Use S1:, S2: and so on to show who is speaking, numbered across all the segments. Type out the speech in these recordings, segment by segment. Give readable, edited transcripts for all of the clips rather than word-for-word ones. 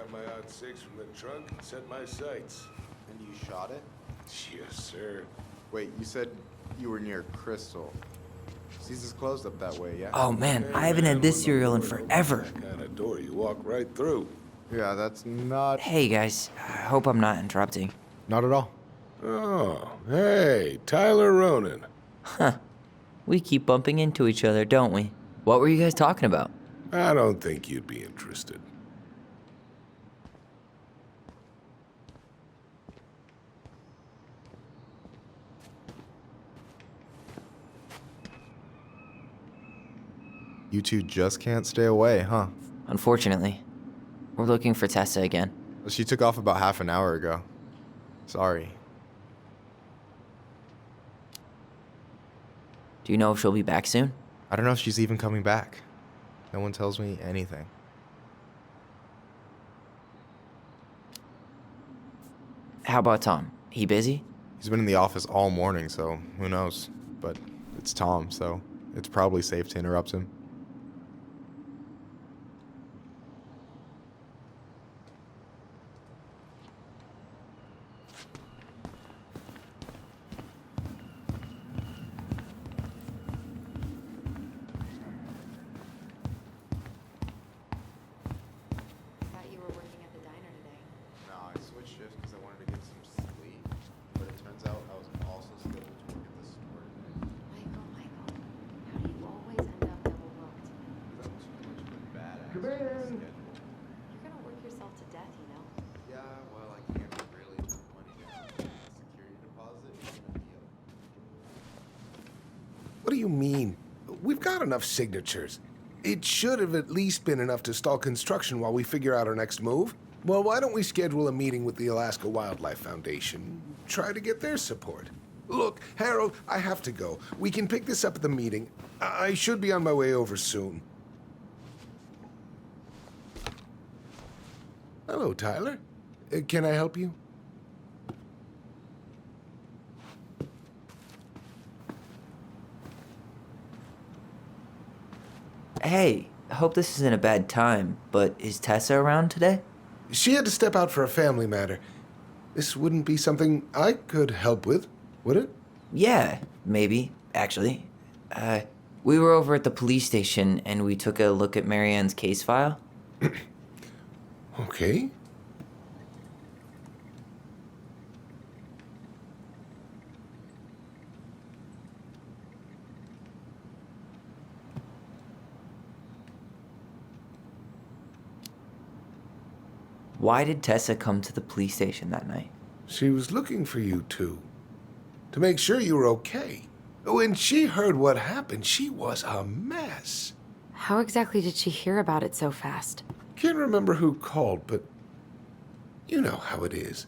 S1: grabbed my odd six from the trunk and set my sights.
S2: And you shot it?
S1: Yes, sir.
S2: Wait, you said you were near Crystal. Caesar's closed up that way, yeah?
S3: Oh man, I haven't had this cereal in forever.
S1: That kind of door you walk right through.
S2: Yeah, that's not...
S3: Hey guys, I hope I'm not interrupting.
S2: Not at all.
S1: Oh, hey, Tyler Ronan.
S3: Huh. We keep bumping into each other, don't we? What were you guys talking about?
S1: I don't think you'd be interested.
S2: You two just can't stay away, huh?
S3: Unfortunately, we're looking for Tessa again.
S2: She took off about half an hour ago. Sorry.
S3: Do you know if she'll be back soon?
S2: I don't know if she's even coming back. No one tells me anything.
S3: How about Tom? He busy?
S2: He's been in the office all morning, so who knows? But it's Tom, so it's probably safe to interrupt him.
S4: Thought you were working at the diner today.
S2: No, I switched shifts because I wanted to get some sleep, but it turns out I was also scheduled to work at the store today.
S4: Michael, how do you always end up double booked?
S2: Because I'm too much of a badass
S1: Come
S2: for
S1: in.
S2: this schedule.
S4: You're gonna work yourself to death, you know?
S2: Yeah, well, I can't really put money down. Security deposit is gonna be a...
S1: What do you mean? We've got enough signatures. It should have at least been enough to stall construction while we figure out our next move. Well, why don't we schedule a meeting with the Alaska Wildlife Foundation? Try to get their support. Look, Harold, I have to go. We can pick this up at the meeting. I should be on my way over soon. Hello, Tyler. Can I help you?
S3: Hey, hope this isn't a bad time, but is Tessa around today?
S1: She had to step out for a family matter. This wouldn't be something I could help with, would it?
S3: Yeah, maybe, actually. We were over at the police station and we took a look at Marianne's case file.
S1: Okay.
S3: Why did Tessa come to the police station that night?
S1: She was looking for you two. To make sure you were okay. When she heard what happened, she was a mess.
S4: How exactly did she hear about it so fast?
S1: Can't remember who called, but you know how it is.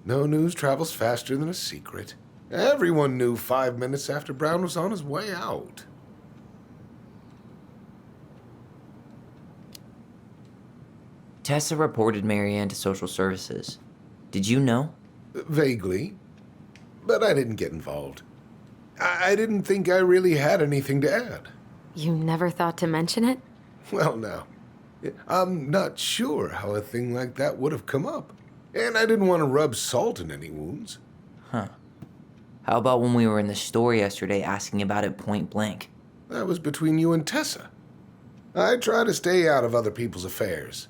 S1: No news travels faster than a secret. Everyone knew 5 minutes after Brown was on his way out.
S3: Tessa reported Marianne to social services. Did you know?
S1: Vaguely. But I didn't get involved. I didn't think I really had anything to add.
S4: You never thought to mention it?
S1: Well, now, I'm not sure how a thing like that would have come up. And I didn't want to rub salt in any wounds.
S3: Huh. How about when we were in the store yesterday asking about it point blank?
S1: That was between you and Tessa. I try to stay out of other people's affairs.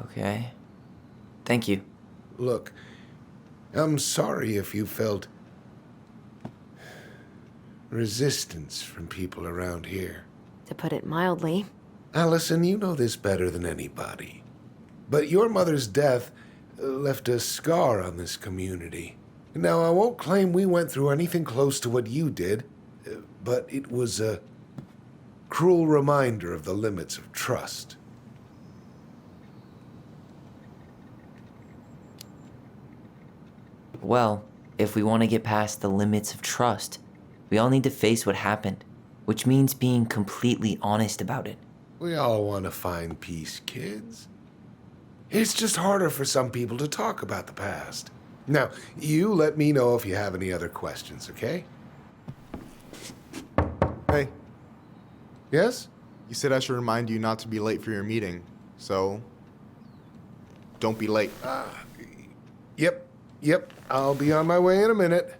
S3: Okay. Thank you.
S1: Look, I'm sorry if you felt resistance from people around here.
S4: To put it mildly.
S1: Allison, you know this better than anybody. But your mother's death left a scar on this community. Now, I won't claim we went through anything close to what you did, but it was a cruel reminder of the limits of trust.
S3: Well, if we want to get past the limits of trust, we all need to face what happened, which means being completely honest about it.
S1: We all want to find peace, kids. It's just harder for some people to talk about the past. Now, you let me know if you have any other questions, okay?
S2: Hey,
S1: Yes?
S2: You said I should remind you not to be late for your meeting, so don't be late.
S1: Yep. I'll be on my way in a minute.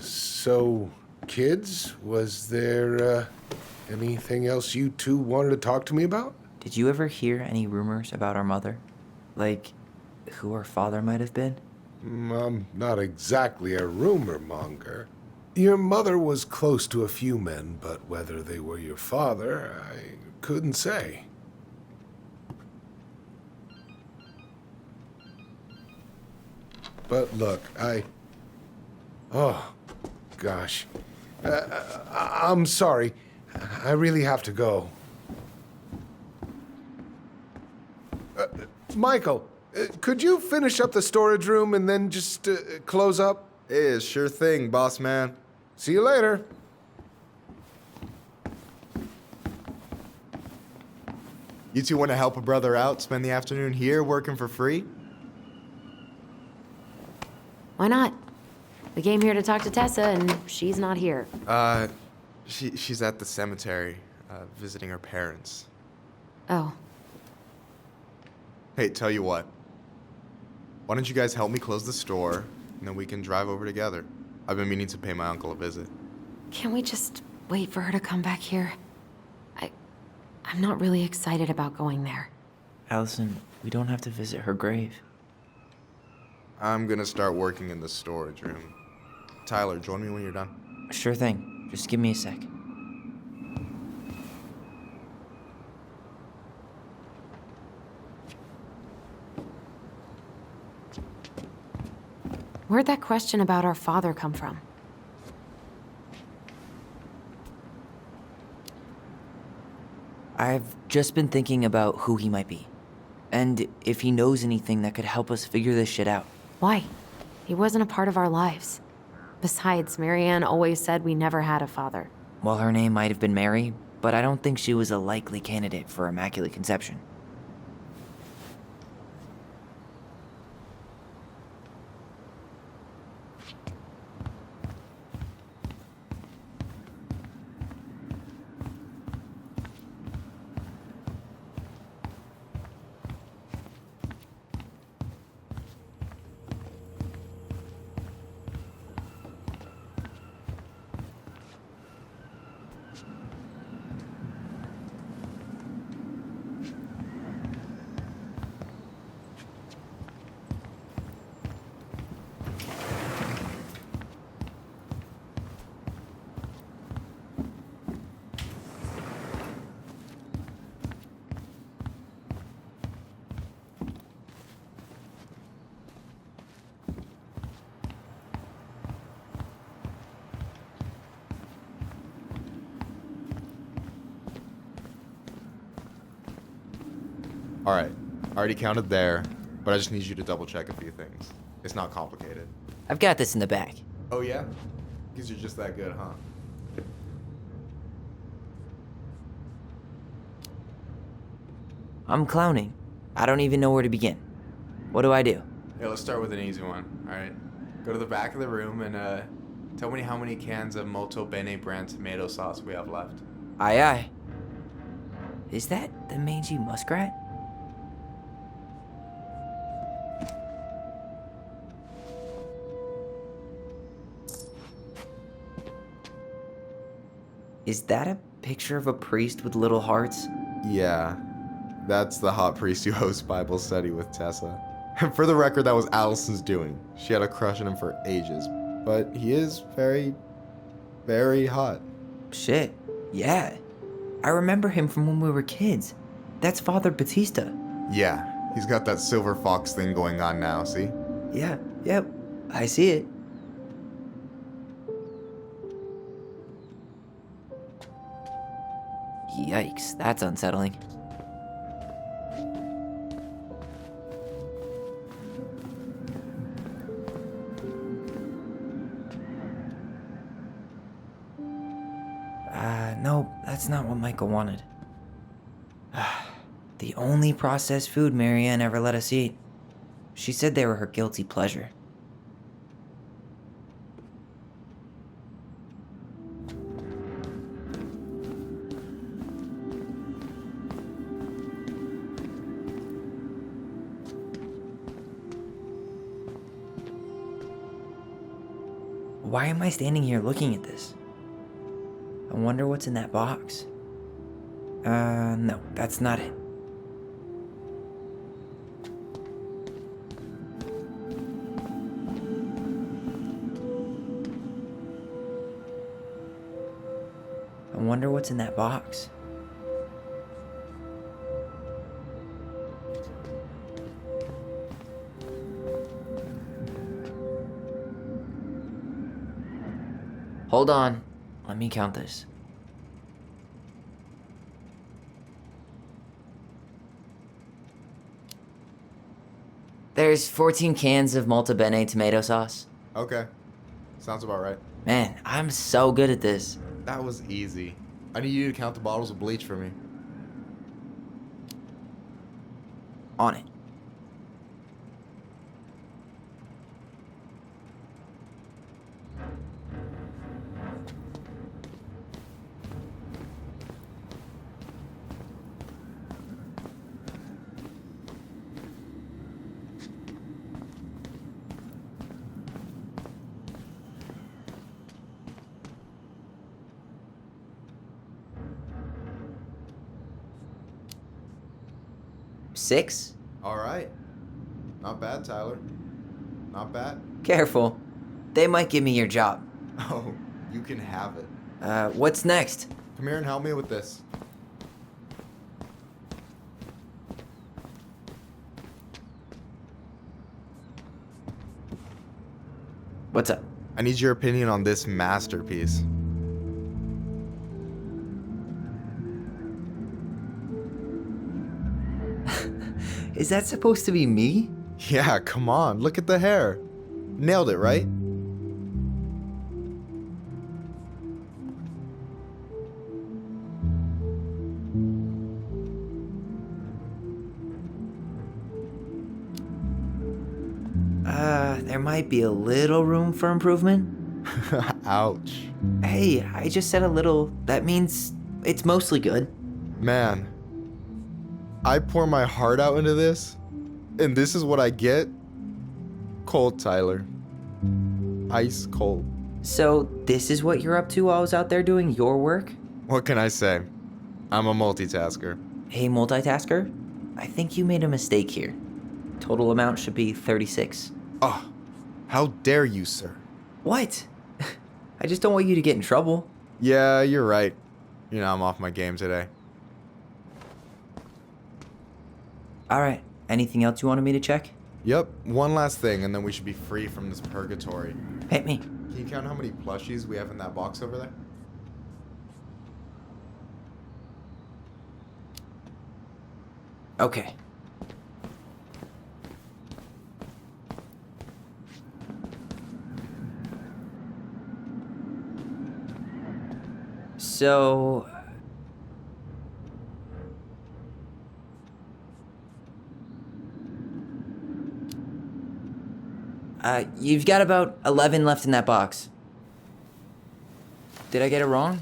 S1: So, kids, was there anything else you two wanted to talk to me about?
S3: Did you ever hear any rumors about our mother? Like, who our father might have been?
S1: I'm not exactly a rumor monger. Your mother was close to a few men, but whether they were your father, I couldn't say. But look, oh, gosh. I'm sorry. I really have to go. Michael, could you finish up the storage room and then just close up?
S2: Sure thing, boss man.
S1: See you later.
S2: You two want to help a brother out, spend the afternoon here working for free?
S4: Why not? We came here to talk to Tessa, and she's not here.
S2: She's at the cemetery, visiting her parents.
S4: Oh,
S2: Hey, tell you what. Why don't you guys help me close the store, and then we can drive over together? I've been meaning to pay my uncle a visit.
S4: can we just wait for her to come back here? I'm not really excited about going there.
S3: Allison, we don't have to visit her grave.
S2: I'm gonna start working in the storage room. Tyler, join me when you're done.
S3: Sure thing. Just give me a sec.
S4: Where'd that question about our father come from?
S3: I've just been thinking about who he might be. And if he knows anything that could help us figure this shit out.
S4: Why? He wasn't a part of our lives. Besides, Marianne always said we never had a father.
S3: Well, her name might have been Mary, but I don't think she was a likely candidate for Immaculate Conception.
S2: Alright, I already counted there, but I just need you to double check a few things. It's not complicated.
S3: I've got this in the bag.
S2: Oh yeah? Because you're just that good, huh?
S3: I'm clowning. I don't even know where to begin. What do I do?
S2: Yeah, let's start with an easy one, alright? Go to the back of the room and tell me how many cans of Molto Bene brand tomato sauce we have left.
S3: Aye aye. Is that the mangy muskrat? Is that a picture of a priest with little hearts?
S2: Yeah, that's the hot priest who hosts Bible study with Tessa. For the record, that was Allison's doing. She had a crush on him for ages, but he is very, very hot.
S3: Shit, yeah. I remember him from when we were kids. That's Father Batista.
S2: Yeah, he's got that silver fox thing going on now, see?
S3: Yeah, yep, I see it. Yikes, that's unsettling. No, that's not what Michael wanted. The only processed food Marianne ever let us eat. She said they were her guilty pleasure. Why am I standing here looking at this? I wonder what's in that box. No, that's not it. I wonder what's in that box. Hold on. Let me count this. There's 14 cans of Malta Bene tomato sauce.
S2: Okay. Sounds about right.
S3: Man, I'm so good at this.
S2: That was easy. I need you to count the bottles of bleach for me.
S3: On it. Six?
S2: All right. Not bad, Tyler. Not bad.
S3: Careful. They might give me your job.
S2: Oh, you can have it.
S3: What's next?
S2: Come here and help me with this.
S3: What's up?
S2: I need your opinion on this masterpiece.
S3: Is that supposed to be me?
S2: Yeah, come on. Look at the hair. Nailed it, right?
S3: There might be a little room for improvement.
S2: Ouch.
S3: Hey, I just said a little. That means it's mostly good.
S2: Man, I pour my heart out into this, and this is what I get? Cold, Tyler. Ice cold.
S3: So, this is what you're up to while I was out there doing your work?
S2: What can I say? I'm a multitasker.
S3: Hey, multitasker, I think you made a mistake here. Total amount should be 36.
S2: Oh, how dare you, sir?
S3: What? I just don't want you to get in trouble.
S2: Yeah, you're right. You know, I'm off my game today.
S3: Alright, anything else you wanted me to check?
S2: Yep, one last thing, and then we should be free from this purgatory.
S3: Hit me.
S2: Can you count how many plushies we have in that box over there?
S3: Okay. So... you've got about 11 left in that box. Did I get it wrong?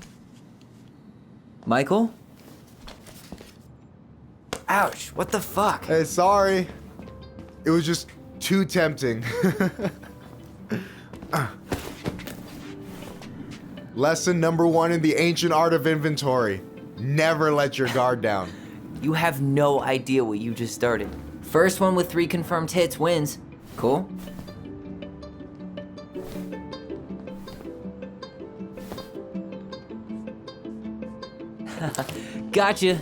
S3: Michael? Ouch, what the fuck?
S2: Hey, sorry. It was just too tempting. Lesson number 1 in the ancient art of inventory. Never let your guard down.
S3: You have no idea what you just started. First one with 3 confirmed hits wins. Cool? Gotcha.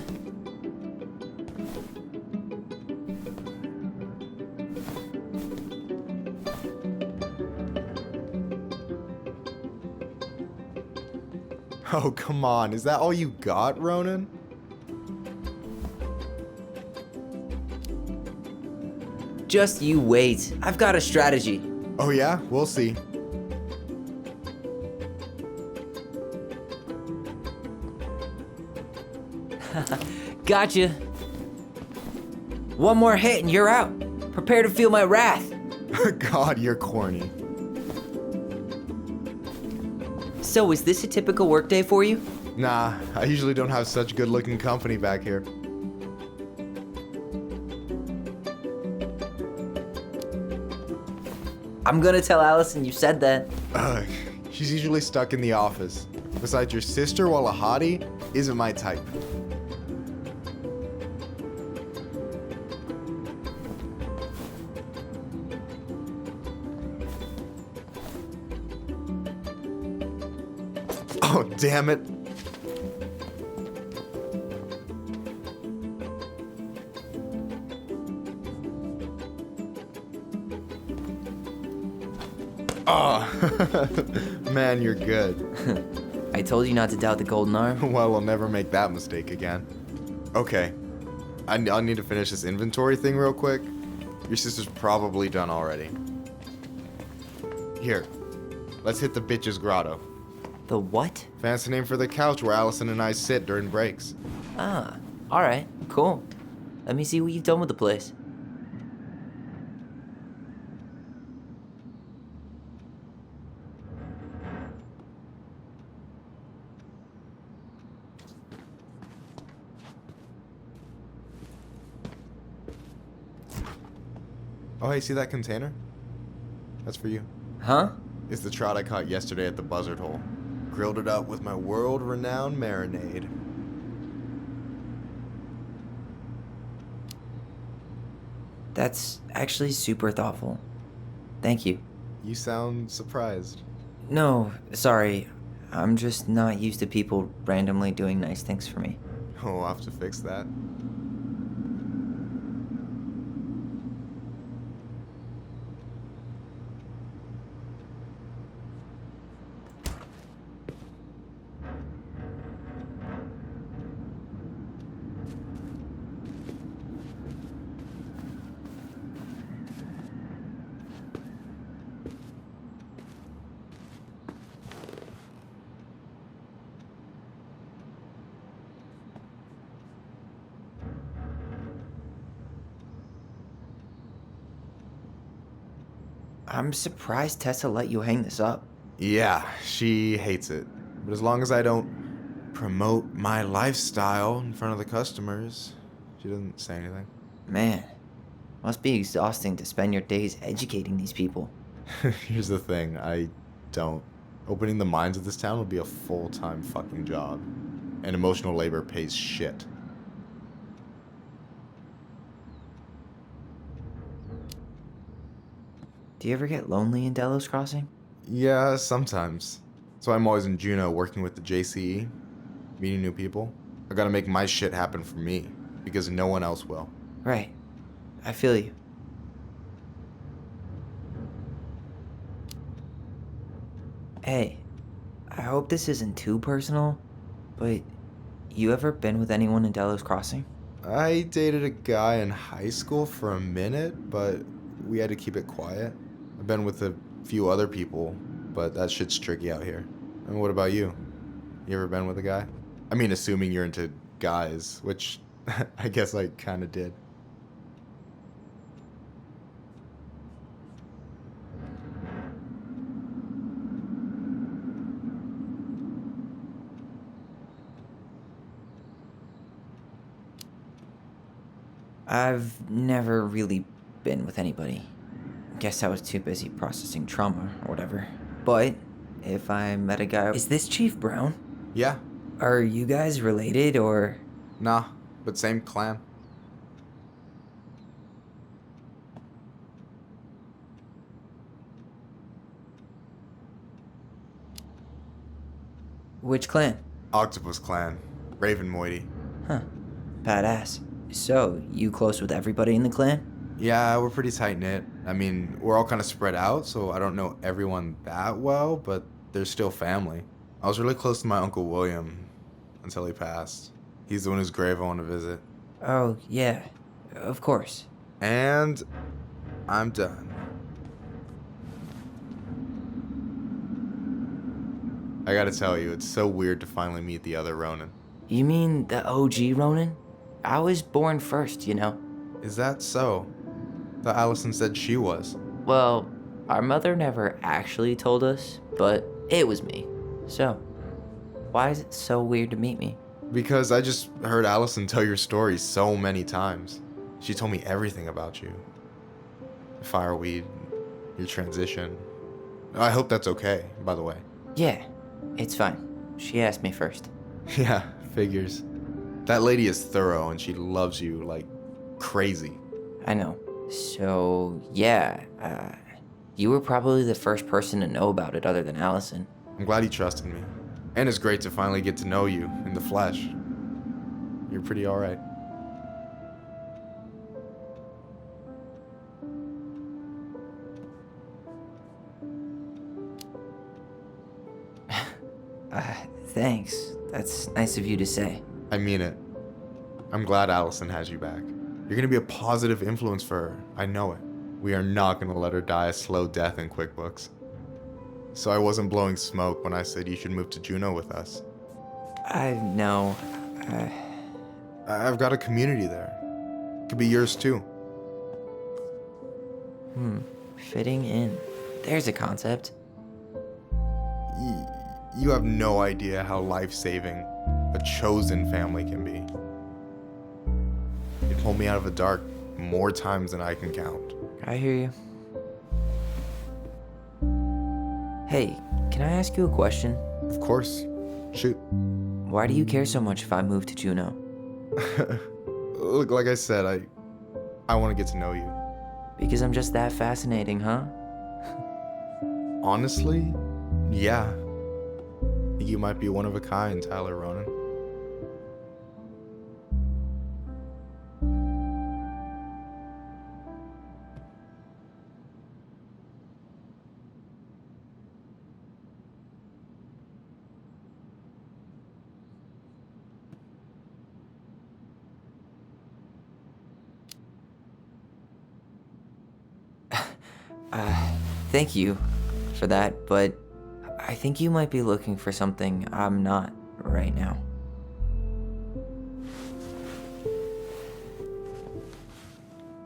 S2: Oh, come on. Is that all you got, Ronan?
S3: Just you wait. I've got a strategy.
S2: Oh, yeah? We'll see.
S3: Gotcha. One more hit and you're out. Prepare to feel my wrath.
S2: God, you're corny.
S3: So, is this a typical workday for you?
S2: Nah, I usually don't have such good-looking company back here.
S3: I'm gonna tell Allison you said that.
S2: Ugh, She's usually stuck in the office. Besides, your sister, while a hottie, isn't my type. Oh, damn it. Oh, man, you're good.
S3: I told you not to doubt the golden arm.
S2: Well, we'll never make that mistake again. Okay. I'll need to finish this inventory thing real quick. Your sister's probably done already. Here. Let's hit the bitch's grotto.
S3: The what?
S2: Fancy name for the couch where Allison and I sit during breaks.
S3: Ah, alright, cool. Let me see what you've done with the place.
S2: Oh, hey, see that container? That's for you.
S3: Huh?
S2: It's the trout I caught yesterday at the buzzard hole. Grilled it up with my world-renowned marinade.
S3: That's actually super thoughtful. Thank you.
S2: You sound surprised.
S3: No, sorry. I'm just not used to people randomly doing nice things for me.
S2: Oh, I'll have to fix that.
S3: I'm surprised Tessa let you hang this up.
S2: Yeah, she hates it. But as long as I don't promote my lifestyle in front of the customers, she doesn't say anything.
S3: Man, must be exhausting to spend your days educating these people.
S2: Here's the thing, I don't. Opening the mines of this town would be a full-time fucking job. And emotional labor pays shit.
S3: Do you ever get lonely in Delos Crossing?
S2: Yeah, sometimes. So I'm always in Juneau working with the JCE, meeting new people. I gotta make my shit happen for me, because no one else will.
S3: Right. I feel you. Hey, I hope this isn't too personal, but you ever been with anyone in Delos Crossing?
S2: I dated a guy in high school for a minute, but we had to keep it quiet. I've been with a few other people, but that shit's tricky out here. And what about you? You ever been with a guy? I mean, assuming you're into guys, which I guess I kind of did.
S3: I've never really been with anybody. Guess I was too busy processing trauma or whatever. But if I met a guy... Is this Chief Brown?
S2: Yeah.
S3: Are you guys related or...
S2: Nah, but same clan.
S3: Which clan?
S2: Octopus clan. Raven Moiety.
S3: Huh. Badass. So, you close with everybody in the clan?
S2: Yeah, we're pretty tight-knit. I mean, we're all kind of spread out, so I don't know everyone that well, but they're still family. I was really close to my Uncle William until he passed. He's the one whose grave I want to visit.
S3: Oh, yeah. Of course.
S2: And I'm done. I gotta tell you, it's so weird to finally meet the other Ronin.
S3: You mean the OG Ronin? I was born first, you know?
S2: Is that so? Thought Allison said she was.
S3: Well, our mother never actually told us, but it was me. So, why is it so weird to meet me?
S2: Because I just heard Allison tell your story so many times. She told me everything about you. Fireweed, your transition. I hope that's okay, by the way.
S3: Yeah, it's fine. She asked me first.
S2: Yeah, figures. That lady is thorough and she loves you like crazy.
S3: I know. So, yeah, you were probably the first person to know about it other than Allison.
S2: I'm glad you trusted me. And it's great to finally get to know you in the flesh. You're pretty alright.
S3: Thanks. That's nice of you to say.
S2: I mean it. I'm glad Allison has you back. You're gonna be a positive influence for her. I know it. We are not gonna let her die a slow death in QuickBooks. So I wasn't blowing smoke when I said you should move to Juneau with us.
S3: I know.
S2: I've got a community there. Could be yours too.
S3: Fitting in. There's a concept.
S2: You have no idea how life-saving a chosen family can be. It pulled me out of the dark more times than I can count.
S3: I hear you. Hey, can I ask you a question?
S2: Of course. Shoot.
S3: Why do you care so much if I move to Juneau?
S2: Look, like I said, I want to get to know you.
S3: Because I'm just that fascinating, huh?
S2: Honestly, yeah. You might be one of a kind, Tyler Ronan.
S3: Thank you for that, but I think you might be looking for something I'm not right now.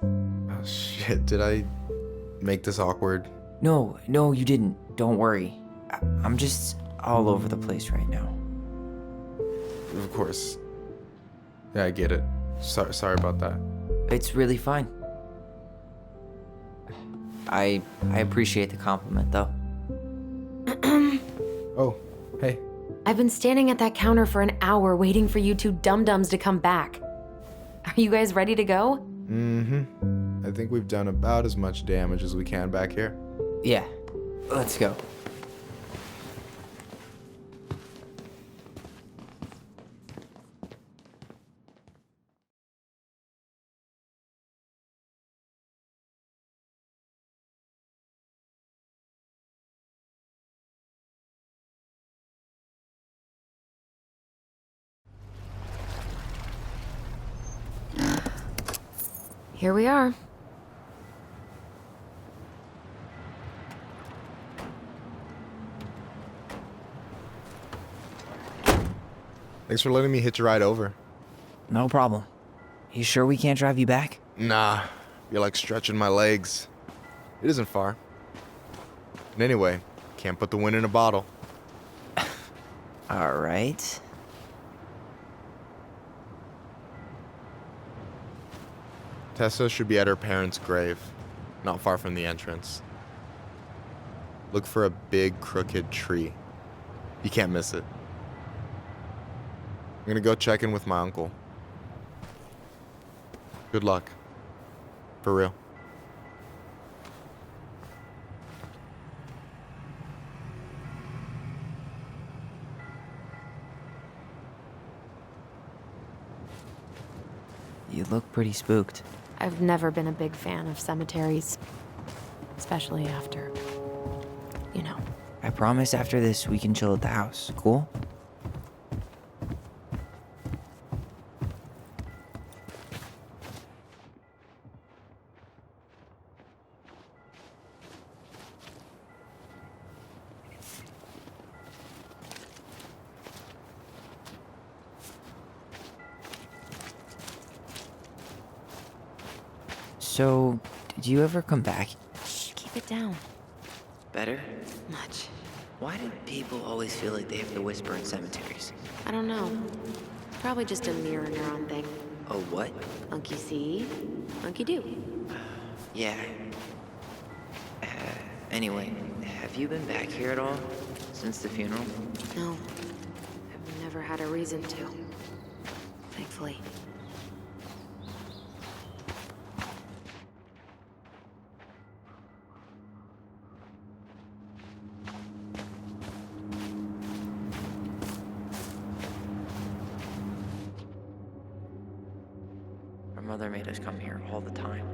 S2: Oh, shit, did I make this awkward?
S3: No, you didn't. Don't worry. I'm just all over the place right now.
S2: Of course. Yeah, I get it. Sorry about that.
S3: It's really fine. I appreciate the compliment, though.
S2: Oh, hey.
S4: I've been standing at that counter for an hour waiting for you two dum-dums to come back. Are you guys ready to go?
S2: Mm-hmm. I think we've done about as much damage as we can back here.
S3: Yeah, let's go.
S4: Here we are.
S2: Thanks for letting me hitch a ride over.
S3: No problem. You sure we can't drive you back?
S2: Nah, you're like stretching my legs. It isn't far. And anyway, can't put the wind in a bottle.
S3: All right.
S2: Tessa should be at her parents' grave, not far from the entrance. Look for a big crooked tree. You can't miss it. I'm gonna go check in with my uncle. Good luck. For real.
S3: You look pretty spooked.
S4: I've never been a big fan of cemeteries. Especially after, you know.
S3: I promise after this we can chill at the house. Cool? So, did you ever come back?
S4: Shh, keep it down.
S3: Better?
S4: Much.
S3: Why do people always feel like they have to whisper in cemeteries?
S4: I don't know. Probably just a mirror neuron thing.
S3: Oh, what?
S4: Monkey see, monkey do.
S3: Yeah. Anyway, have you been back here at all? since the funeral?
S4: No. I've never had a reason to. Thankfully.
S3: Our mother made us come here all the time.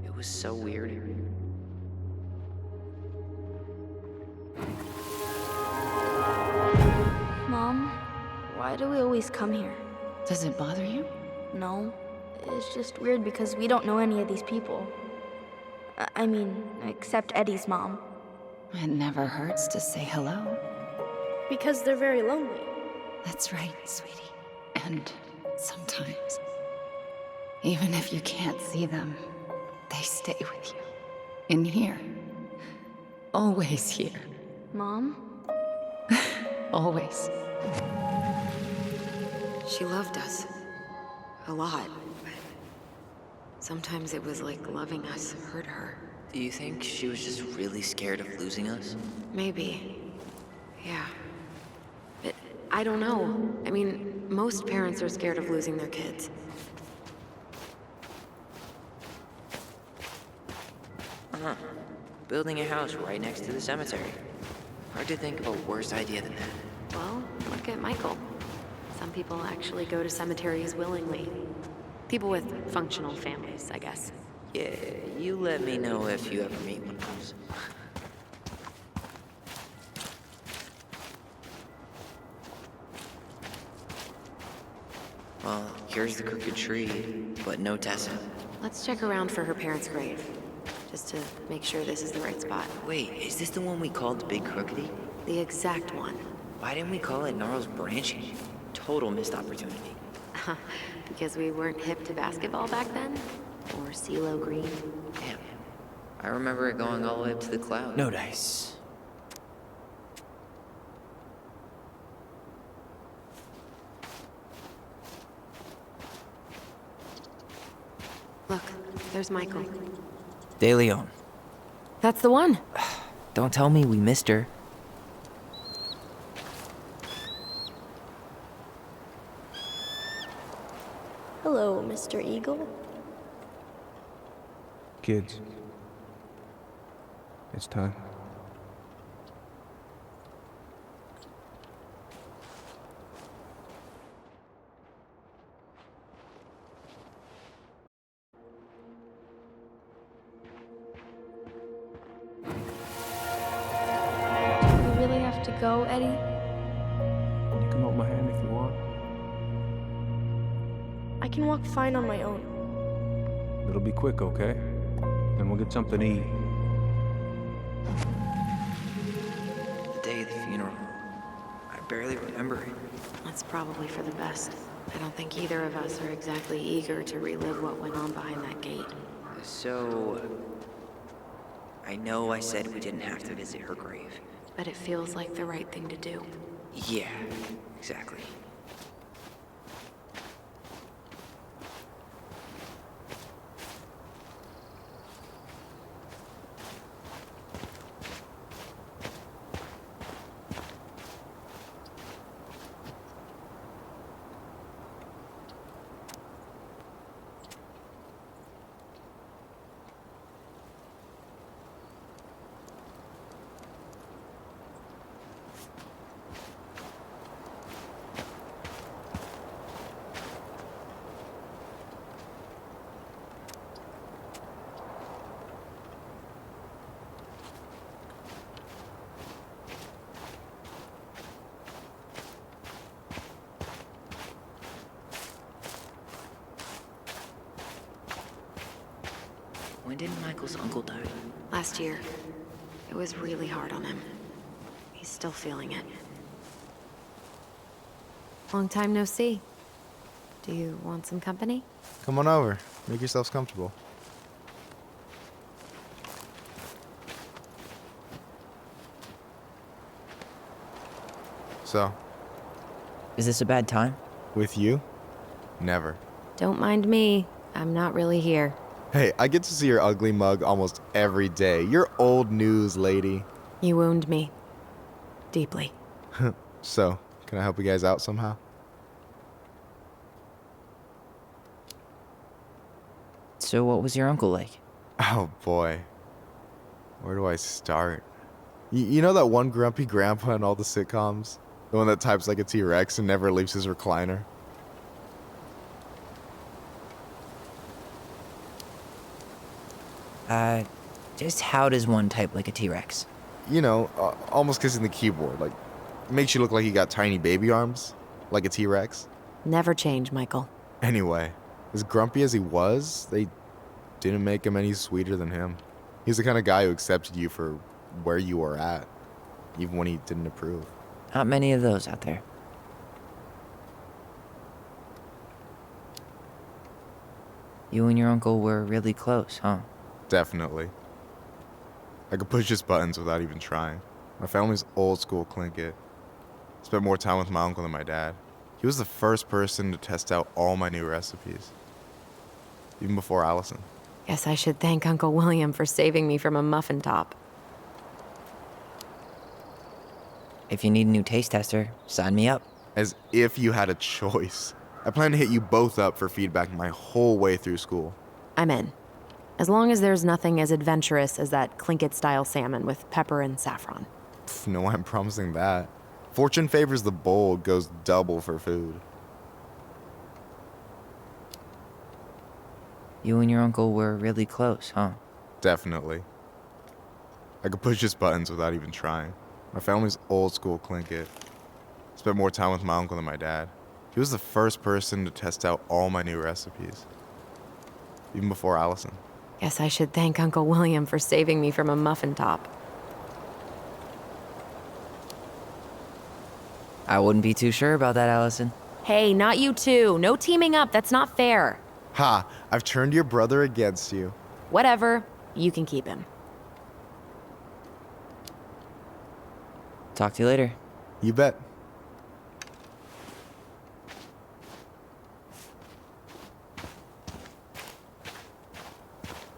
S3: It was so weird.
S5: Mom, why do we always come here?
S6: Does it bother you?
S5: No, it's just weird because we don't know any of these people. I mean, except Eddie's mom.
S6: It never hurts to say hello.
S5: Because they're very lonely.
S6: That's right, sweetie. And sometimes, even if you can't see them, they stay with you. In here. Always here.
S5: Mom?
S6: Always.
S4: She loved us. A lot. But sometimes it was like loving us hurt her.
S3: Do you think she was just really scared of losing us?
S4: Maybe. Yeah. But I don't know. I mean, most parents are scared of losing their kids.
S3: Building a house right next to the cemetery. Hard to think of a worse idea than that.
S4: Well, look at Michael. Some people actually go to cemeteries willingly. People with functional families, I guess.
S3: Yeah, you let me know if you ever meet one of those. Well, here's the crooked tree, but no Tessa.
S4: Let's check around for her parents' grave. Just to make sure this is the right spot.
S3: Wait, is this the one we called the Big Crookedy?
S4: The exact one.
S3: Why didn't we call it Gnarls Branching? Total missed opportunity.
S4: Because we weren't hip to basketball back then? Or CeeLo Green?
S3: Damn. I remember it going all the way up to the cloud. No dice.
S4: Look, there's Michael.
S3: De Leon.
S4: That's the one!
S3: Don't tell me we missed her.
S5: Hello, Mr. Eagle.
S7: Kids, it's time.
S5: We really have to go, Eddie?
S7: You can hold my hand if you want.
S5: I can walk fine on my own.
S7: It'll be quick, okay? Then we'll get something to eat.
S3: The day of the funeral. I barely remember it.
S4: That's probably for the best. I don't think either of us are exactly eager to relive what went on behind that gate.
S3: So... I know I said we didn't have to visit her grave.
S4: But it feels like the right thing to do.
S3: Yeah, exactly. When did Michael's uncle die?
S4: Last year. It was really hard on him. He's still feeling it. Long time no see. Do you want some company?
S2: Come on over. Make yourselves comfortable. So,
S3: Is this a bad time?
S2: with you? Never.
S4: Don't mind me. I'm not really here.
S2: Hey, I get to see your ugly mug almost every day. You're old news, lady.
S4: You wound me. deeply.
S2: So, can I help you guys out somehow?
S3: So what was your uncle like?
S2: Oh boy. Where do I start? You know that one grumpy grandpa in all the sitcoms? The one that types like a T-Rex and never leaves his recliner?
S3: Just how does one type like a T-Rex?
S2: You know, almost kissing the keyboard. Like, makes you look like you got tiny baby arms. Like a T-Rex.
S4: Never change, Michael.
S2: Anyway, as grumpy as he was, they didn't make him any sweeter than him. He's the kind of guy who accepted you for where you were at, even when he didn't approve.
S3: Not many of those out there. You and your uncle were really close, huh?
S2: Definitely. I could push his buttons without even trying. My family's old school Clinkit. Spent more time with my uncle than my dad. He was the first person to test out all my new recipes. Even before Allison.
S4: Guess I should thank Uncle William for saving me from a muffin top.
S3: If you need a new taste tester, sign me up.
S2: As if you had a choice. I plan to hit you both up for feedback my whole way through school.
S4: I'm in. As long as there's nothing as adventurous as that Clinkit-style salmon with pepper and saffron.
S2: No way I'm promising that. Fortune favors the bold, goes double for food.
S3: You and your uncle were really close, huh?
S2: Definitely. I could push his buttons without even trying. My family's old school Clinkit. Spent more time with my uncle than my dad. He was the first person to test out all my new recipes. Even before Allison.
S4: Guess I should thank Uncle William for saving me from a muffin top.
S3: I wouldn't be too sure about that, Allison.
S4: Hey, not you two. No teaming up. That's not fair.
S2: Ha! I've turned your brother against you.
S4: Whatever. You can keep him.
S3: Talk to you later.
S2: You bet.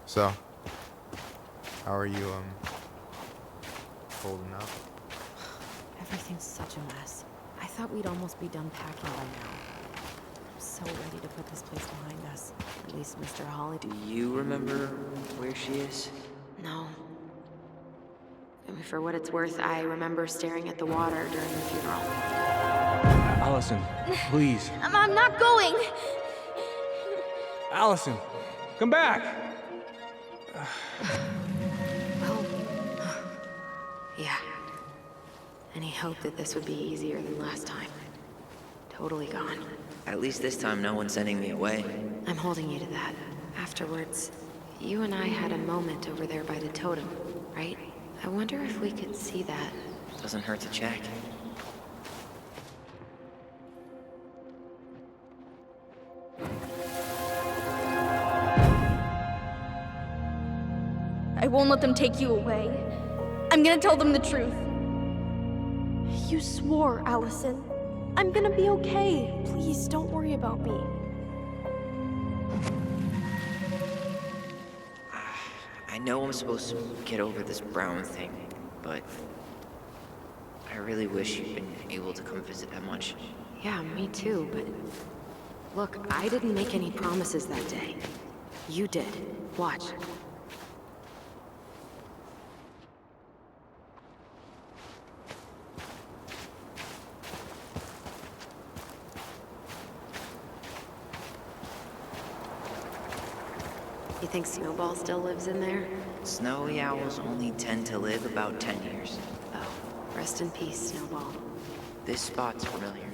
S2: So, how are you, holding up?
S4: Everything's such a mess. I thought we'd almost be done packing by now. I'm so ready to put this place behind us. At least Mr. Holly.
S3: Do you remember where she is?
S4: No. I mean, for what it's worth, I remember staring at the water during the funeral.
S7: Allison, please.
S5: I'm not going.
S7: Allison, come back!
S4: Well, yeah. Any hope that this would be easier than last time? Totally gone.
S3: At least this time no one's sending me away.
S4: I'm holding you to that. Afterwards, you and I had a moment over there by the totem, right? I wonder if we could see that.
S3: Doesn't hurt to check.
S5: I won't let them take you away. I'm gonna tell them the truth. You swore, Allison. I'm gonna be okay. Please, don't worry about me.
S3: I know I'm supposed to get over this Brown thing, but I really wish you'd been able to come visit that much.
S4: Yeah, me too, but look, I didn't make any promises that day. You did. Watch. You think Snowball still lives in there?
S3: Snowy owls only tend to live about 10 years.
S4: Oh, rest in peace, Snowball.
S3: This spot's familiar.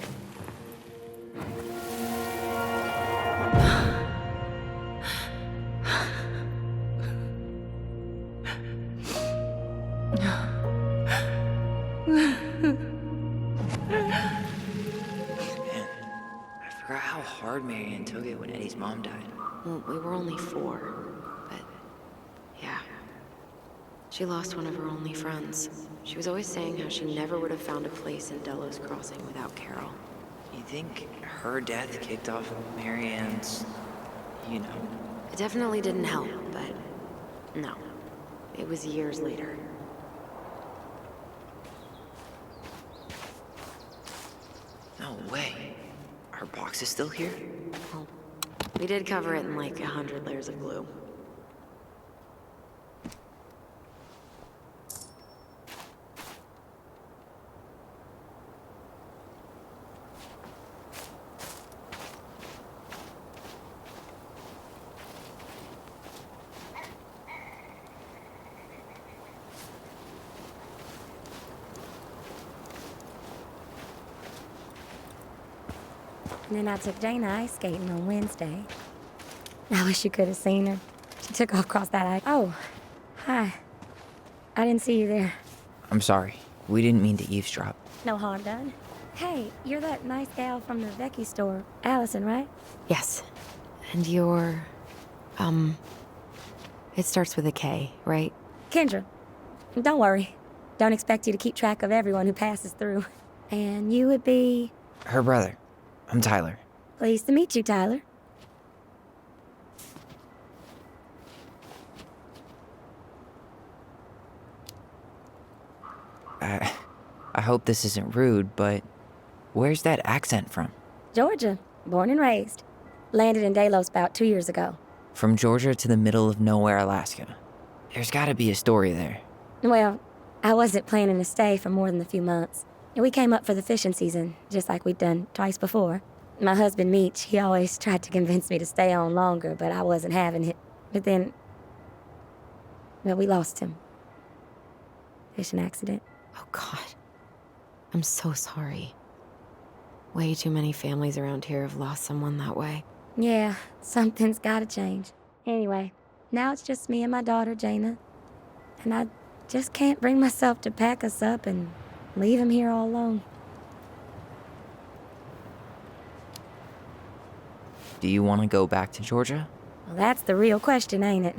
S3: Man, I forgot how hard Marianne took it when Eddie's mom died.
S4: Well, we were only 4, but yeah. She lost one of her only friends. She was always saying how she never would have found a place in Delos Crossing without Carol.
S3: You think her death kicked off Marianne's, you know?
S4: It definitely didn't help, but no. It was years later.
S3: No way. Her box is still here?
S4: Well, we did cover it in like 100 layers of glue.
S8: And then I took Dana ice skating on Wednesday. I wish you could have seen her. She took off across that ice. Oh, hi. I didn't see you there.
S3: I'm sorry. We didn't mean to eavesdrop.
S8: No harm done. Hey, you're that nice gal from the Vecchi store. Allison, right?
S4: Yes. And you're... It starts with a K, right?
S8: Kendra. Don't worry. Don't expect you to keep track of everyone who passes through. And you would be...
S3: Her brother. I'm Tyler.
S8: Pleased to meet you, Tyler.
S3: I hope this isn't rude, but where's that accent from?
S8: Georgia. Born and raised. Landed in Delos about 2 years ago.
S3: From Georgia to the middle of nowhere, Alaska. There's gotta be a story there.
S8: Well, I wasn't planning to stay for more than a few months. And we came up for the fishing season, just like we'd done twice before. My husband, Meech, he always tried to convince me to stay on longer, but I wasn't having it. But then... well, we lost him. Fishing accident.
S4: Oh, God. I'm so sorry. Way too many families around here have lost someone that way.
S8: Yeah, something's gotta change. Anyway, now it's just me and my daughter, Jaina. And I just can't bring myself to pack us up and leave him here all alone.
S3: Do you want to go back to Georgia?
S8: Well, that's the real question, ain't it?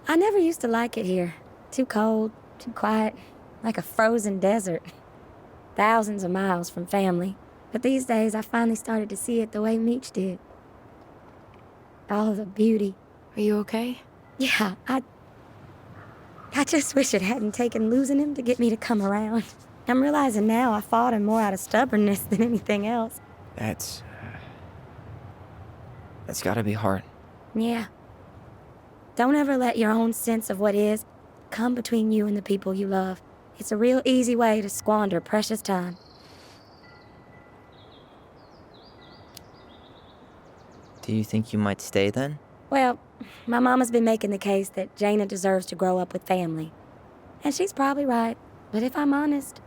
S8: I never used to like it here. Too cold, too quiet, like a frozen desert. Thousands of miles from family. But these days, I finally started to see it the way Meech did. All the beauty.
S4: Are you okay?
S8: Yeah, I just wish it hadn't taken losing him to get me to come around. I'm realizing now I fought him more out of stubbornness than anything else.
S3: That's gotta be hard.
S8: Yeah. Don't ever let your own sense of what is come between you and the people you love. It's a real easy way to squander precious time.
S3: Do you think you might stay then?
S8: Well, my mama's been making the case that Jaina deserves to grow up with family. And she's probably right. But if I'm honest,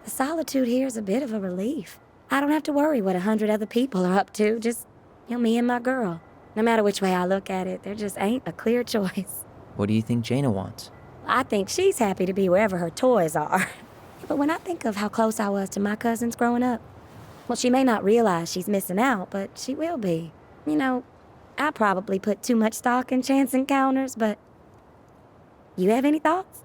S8: the solitude here is a bit of a relief. I don't have to worry what 100 other people are up to, just, me and my girl. No matter which way I look at it, there just ain't a clear choice.
S3: What do you think Jaina wants?
S8: I think she's happy to be wherever her toys are. But when I think of how close I was to my cousins growing up, well, she may not realize she's missing out, but she will be. I probably put too much stock in chance encounters, but... you have any thoughts?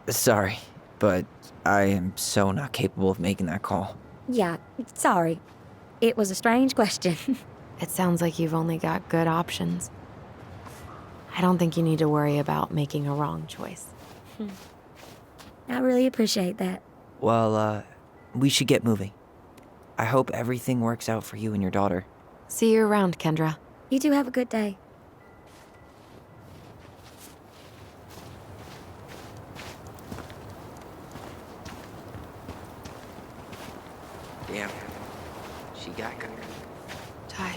S3: Sorry, but I am so not capable of making that call.
S8: Yeah, sorry. It was a strange question.
S4: It sounds like you've only got good options. I don't think you need to worry about making a wrong choice.
S8: I really appreciate that.
S3: Well, we should get moving. I hope everything works out for you and your daughter.
S4: See you around, Kendra.
S8: You two have a good day.
S3: Damn. She got good.
S4: Ty.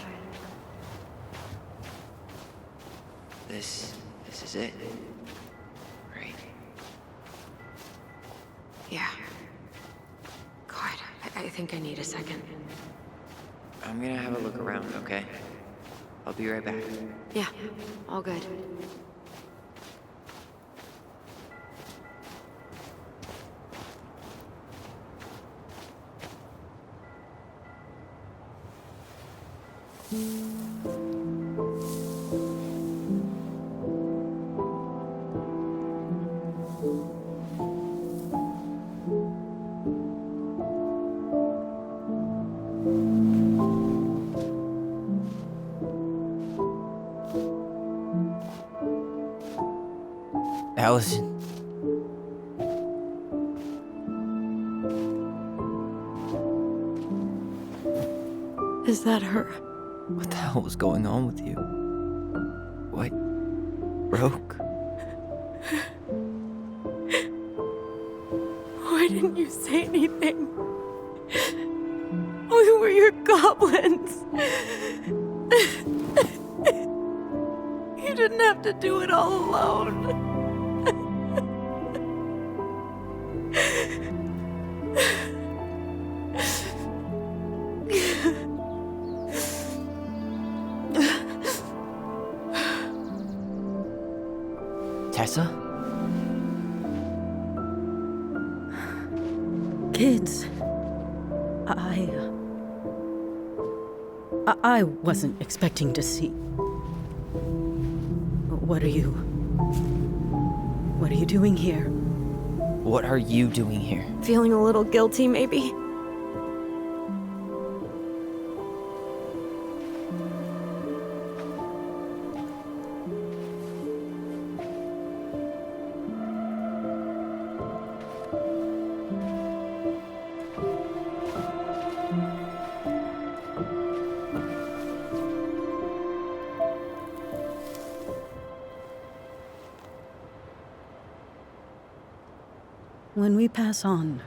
S3: This is it. Right?
S4: Yeah. God, I think I need a second.
S3: I'm gonna have a look around, okay? I'll be right back.
S4: Yeah, all good.
S3: Allison.
S5: Is that her?
S3: What the hell was going on with you? What? Broke?
S5: Why didn't you say anything? We were your goblins. You didn't have to do it all alone.
S3: Tessa?
S9: Kids, I wasn't expecting to see. What are you doing here?
S3: What are you doing here?
S5: Feeling a little guilty, maybe?
S9: When we pass on,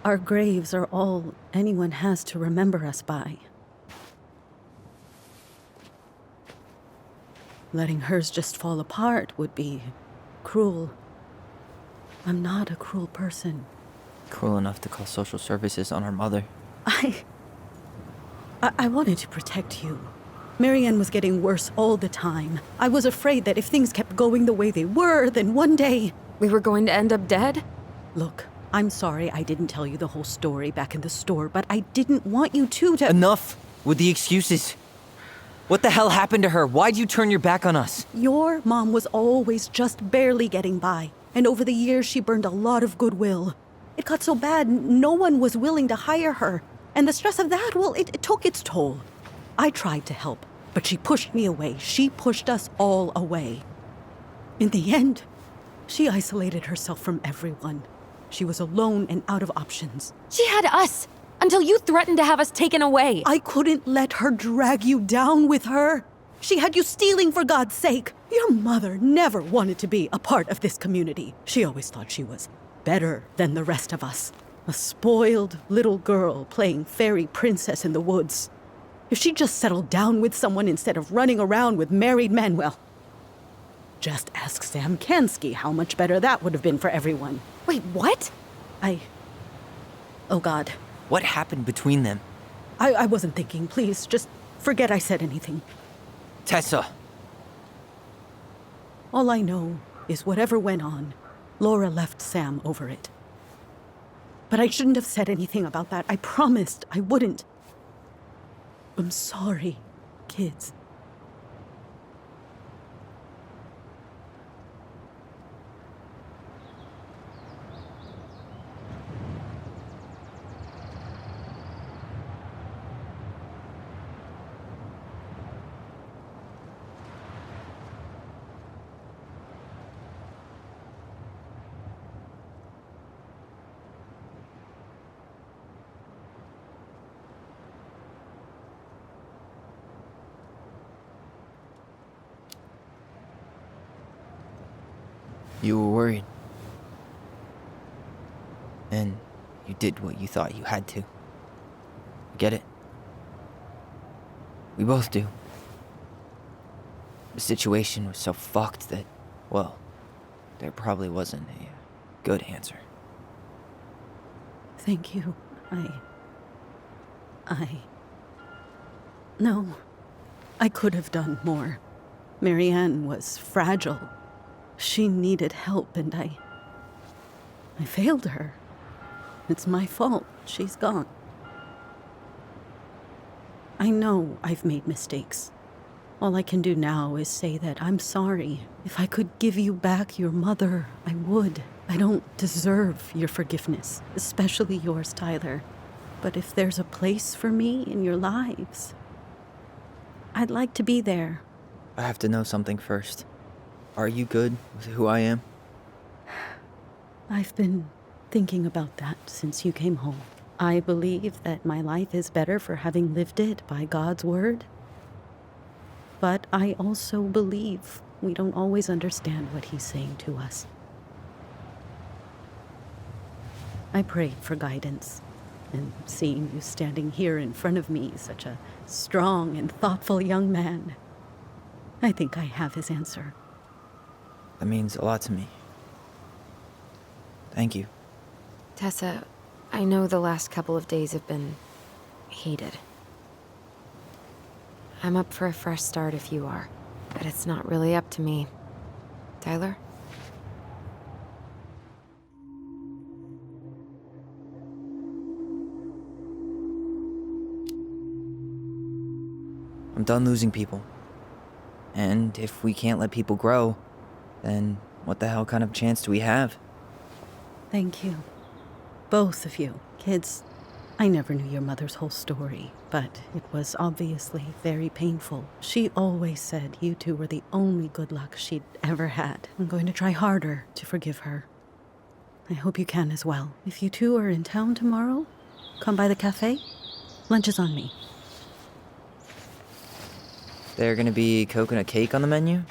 S9: our graves are all anyone has to remember us by. Letting hers just fall apart would be cruel. I'm not a cruel person.
S3: Cruel enough to call social services on our mother.
S9: I wanted to protect you. Marianne was getting worse all the time. I was afraid that if things kept going the way they were, then one day...
S5: We were going to end up dead?
S9: Look, I'm sorry I didn't tell you the whole story back in the store, but I didn't want you to...
S3: Enough with the excuses. What the hell happened to her? Why'd you turn your back on us?
S9: Your mom was always just barely getting by, and over the years she burned a lot of goodwill. It got so bad, no one was willing to hire her, and the stress of that, well, it took its toll. I tried to help, but she pushed me away. She pushed us all away. In the end, she isolated herself from everyone. She was alone and out of options.
S5: She had us! Until you threatened to have us taken away!
S9: I couldn't let her drag you down with her. She had you stealing for God's sake. Your mother never wanted to be a part of this community. She always thought she was better than the rest of us. A spoiled little girl playing fairy princess in the woods. If she just settled down with someone instead of running around with married men, well, just ask Sam Kansky how much better that would have been for everyone.
S5: Wait, what?
S9: Oh God.
S3: What happened between them?
S9: I wasn't thinking. Please, just forget I said anything.
S3: Tessa!
S9: All I know is whatever went on, Laura left Sam over it. But I shouldn't have said anything about that. I promised I wouldn't. I'm sorry, kids.
S3: You were worried. And you did what you thought you had to. I get it. We both do. The situation was so fucked that, well, there probably wasn't a good answer.
S9: Thank you. No, I could have done more. Marianne was fragile. She needed help, and I failed her. It's my fault. She's gone. I know I've made mistakes. All I can do now is say that I'm sorry. If I could give you back your mother, I would. I don't deserve your forgiveness, especially yours, Tyler. But if there's a place for me in your lives, I'd like to be there.
S3: I have to know something first. Are you good with who I am?
S9: I've been thinking about that since you came home. I believe that my life is better for having lived it by God's word. But I also believe we don't always understand what he's saying to us. I prayed for guidance, and seeing you standing here in front of me, such a strong and thoughtful young man, I think I have his answer.
S3: That means a lot to me. Thank you.
S4: Tessa, I know the last couple of days have been heated. I'm up for a fresh start if you are, but it's not really up to me. Tyler?
S3: I'm done losing people. And if we can't let people grow, then what the hell kind of chance do we have?
S9: Thank you. Both of you. Kids, I never knew your mother's whole story, but it was obviously very painful. She always said you two were the only good luck she'd ever had. I'm going to try harder to forgive her. I hope you can as well. If you two are in town tomorrow, come by the cafe. Lunch is on me.
S3: There gonna be coconut cake on the menu?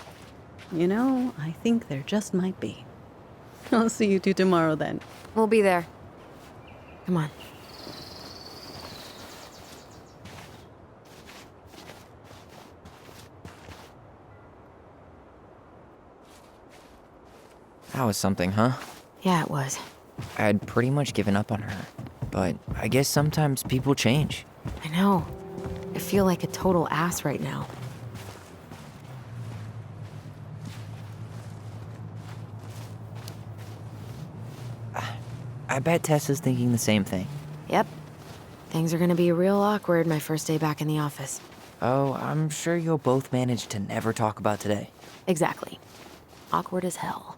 S9: You know, I think there just might be. I'll see you two tomorrow then.
S4: We'll be there. Come on.
S3: That was something, huh?
S4: Yeah, it was.
S3: I had pretty much given up on her. But I guess sometimes people change.
S4: I know. I feel like a total ass right now.
S3: I bet Tessa's thinking the same thing.
S4: Yep. Things are gonna be real awkward my first day back in the office.
S3: Oh, I'm sure you'll both manage to never talk about today.
S4: Exactly. Awkward as hell.